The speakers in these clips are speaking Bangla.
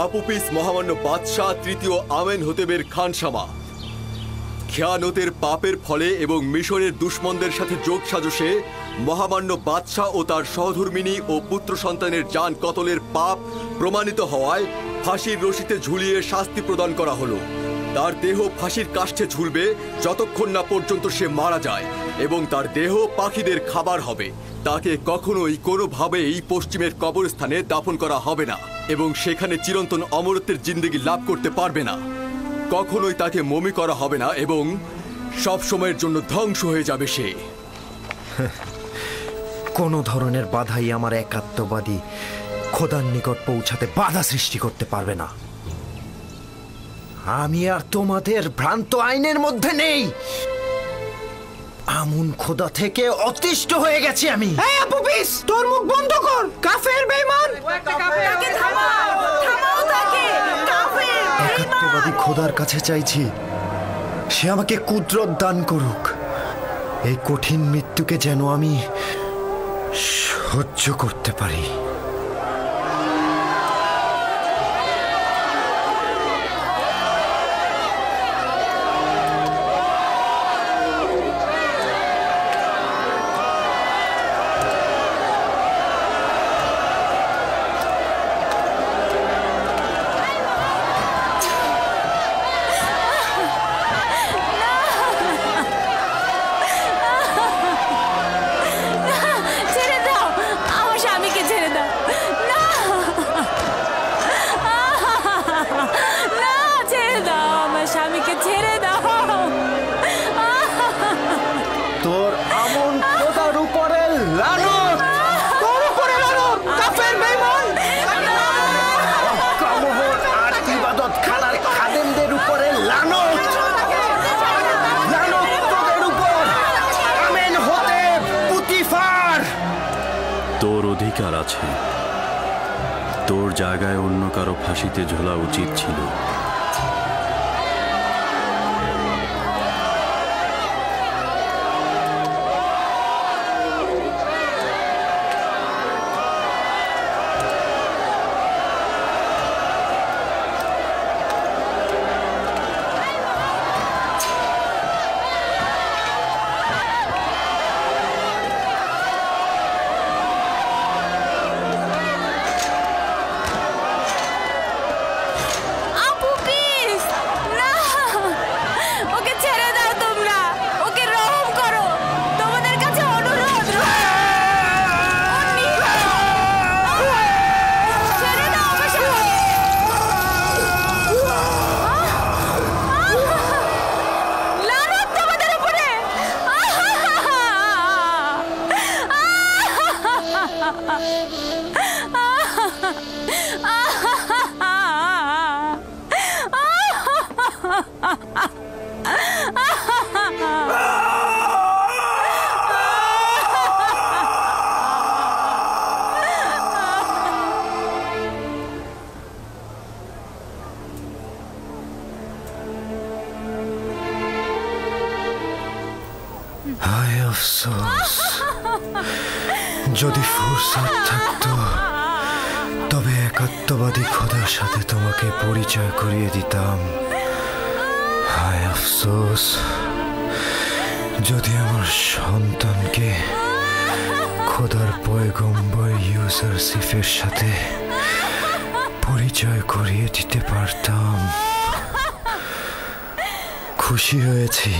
আপুপিস মহামান্য বাদশাহ তৃতীয় আমেনহোতেবের খানসামা খেয়ানতের পাপের ফলে এবং মিশরের দুশমনদের সাথে যোগ সাজশে মহামান্য বাদশাহ ও তার সহধর্মিনী ও পুত্র সন্তানের জান কতলের পাপ প্রমাণিত হওয়ায় ফাঁসির রশিতে ঝুলিয়ে শাস্তি প্রদান করা হলো। তার দেহ ফাঁসির কাষ্ঠে ঝুলবে যতক্ষণ না পর্যন্ত সে মারা যায় এবং তার দেহ পাখিদের খাবার হবে। তাকে কখনোই কোনোভাবেই পশ্চিমের কবরস্থানে দাফন করা হবে না এবং সেখানে চিরন্তন অমরত্বের জিন্দেগি লাভ করতে পারবে না। কখনোই তাকে মমি করা হবে না এবং সব সময়ের জন্য ধ্বংস হয়ে যাবে সে। কোনো ধরনের বাধাই আমার একাত্মবাদী খোদার নিকট পৌঁছাতে বাধা সৃষ্টি করতে পারবে না। আমি আর তোমাদের ভ্রান্ত আইনের মধ্যে নেই। আমুন খোদা থেকে অতিষ্ঠ হয়ে গেছি আমি। এই আপুপিস, তোর মুখ বন্ধ কর। কাফের বেঈমান, তাকে থামাও, থামাও তাকে। কাফের একাত্মবাদী খোদার কাছে চাইছি সে আমাকে কুদরত দান করুক। এই কঠিন মৃত্যুকে যেন আমি সহ্য করতে পারি। তোর আমন খোদার উপরে লানত, তোর উপরে লানত, কাফের বেঈমান। কমহর আর ইবাদত খানার খাদেমদের উপরে লানত, লানত তোদের উপর আমেনহোতেব পুতিফার। তোর অধিকার আছে, তোর জায়গায় অন্য কারো ফাঁসিতে ঝোলা উচিত ছিল। হায় আফসোস, যদি ফুরসত থাকতো তবে একাত্মবাদী খোদার সাথে তোমাকে পরিচয় করিয়ে দিতাম। হায় আফসোস, যদি আমার সন্তানকে খোদার পয়গম্বর ইউসুফের সাথে পরিচয় করিয়ে দিতে পারতাম। খুশি হয়েছি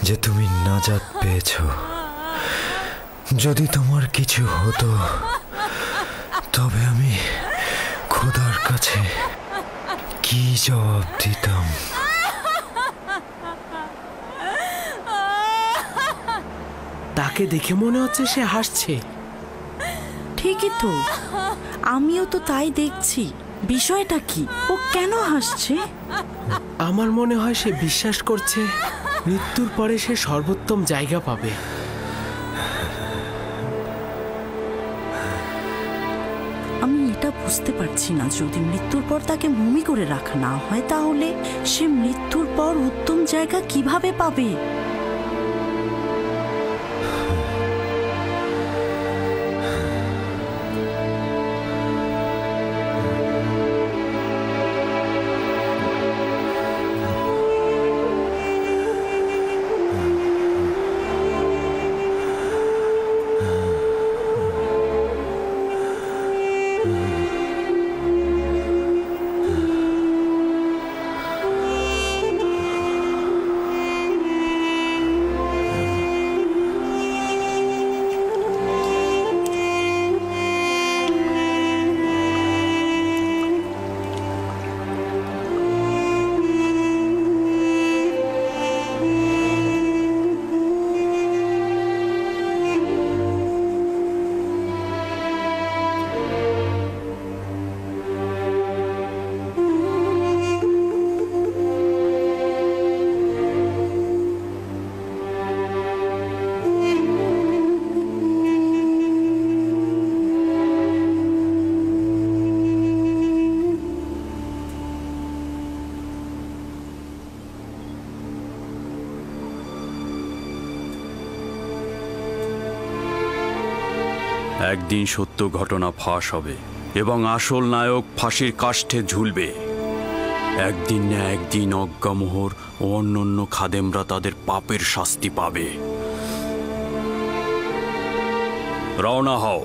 যে তুমি নাজাত পেয়েছ। যদি তোমার কিছু হতো তবে আমি খোদার কাছে কি জবাব দিতাম? তাকে দেখে মনে হচ্ছে সে হাসছে। ঠিকই তো, আমিও তো তাই দেখছি। বিষয়টা কি? ও কেন হাসছে? আমার মনে হয় সে বিশ্বাস করছে মৃত্যুর পরে সে সর্বোত্তম জায়গা পাবে। আমি এটা বুঝতে পারছি না, যদি মৃত্যুর পর তাকে মমি করে রাখা না হয় তাহলে সে মৃত্যুর পর উত্তম জায়গা কিভাবে পাবে? একদিন সত্য ঘটনা ফাঁস হবে এবং আসল নায়ক ফাঁসির কাষ্ঠে ঝুলবে। একদিন না একদিন অজ্ঞামোহর ও অন্যান্য খাদেমরা তাদের পাপের শাস্তি পাবে। রওনা হও।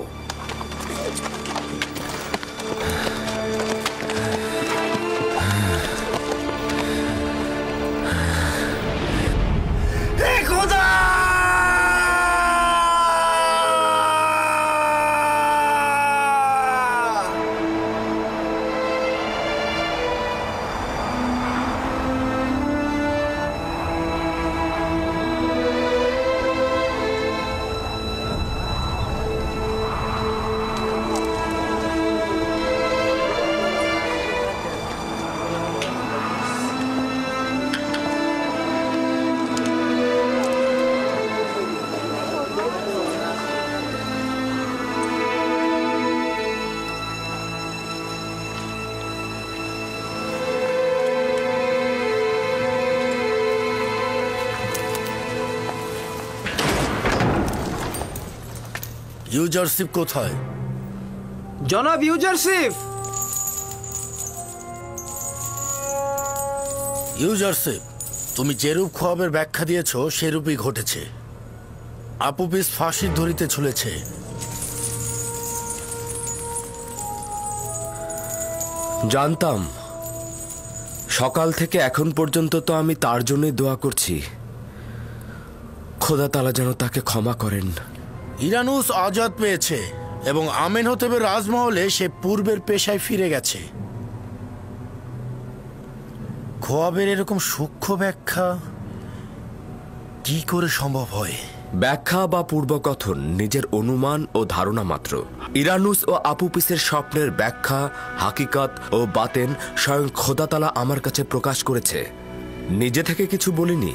ইউজারশিপ কোথায়? জনাব ইউজারশিপ। ইউজারশিপ, তুমি যেরূপ খোয়াবের ব্যাখ্যা দিয়েছ সেরূপই ঘটেছে। আপুপিস ফাঁসির দড়িতে ঝুলেছে। জানতাম। সকাল থেকে এখন পর্যন্ত তো আমি তার জন্যই দোয়া করছি, খোদা তাআলা যেন তাকে ক্ষমা করেন। ইরানুস আজাদ পেয়েছে এবং আমেনহোতেবের রাজমহলে সে পূর্বের পেশায় ফিরে গেছে। খোয়াবের এরকম সূক্ষ্ম ব্যাখ্যা কি করে সম্ভব হয়? ব্যাখ্যা বা পূর্বকথন নিজের অনুমান ও ধারণা মাত্র। ইরানুস ও আপুপিসের স্বপ্নের ব্যাখ্যা, হাকিকত ও বাতেন স্বয়ং খোদা তাআলা আমার কাছে প্রকাশ করেছে, নিজে থেকে কিছু বলিনি।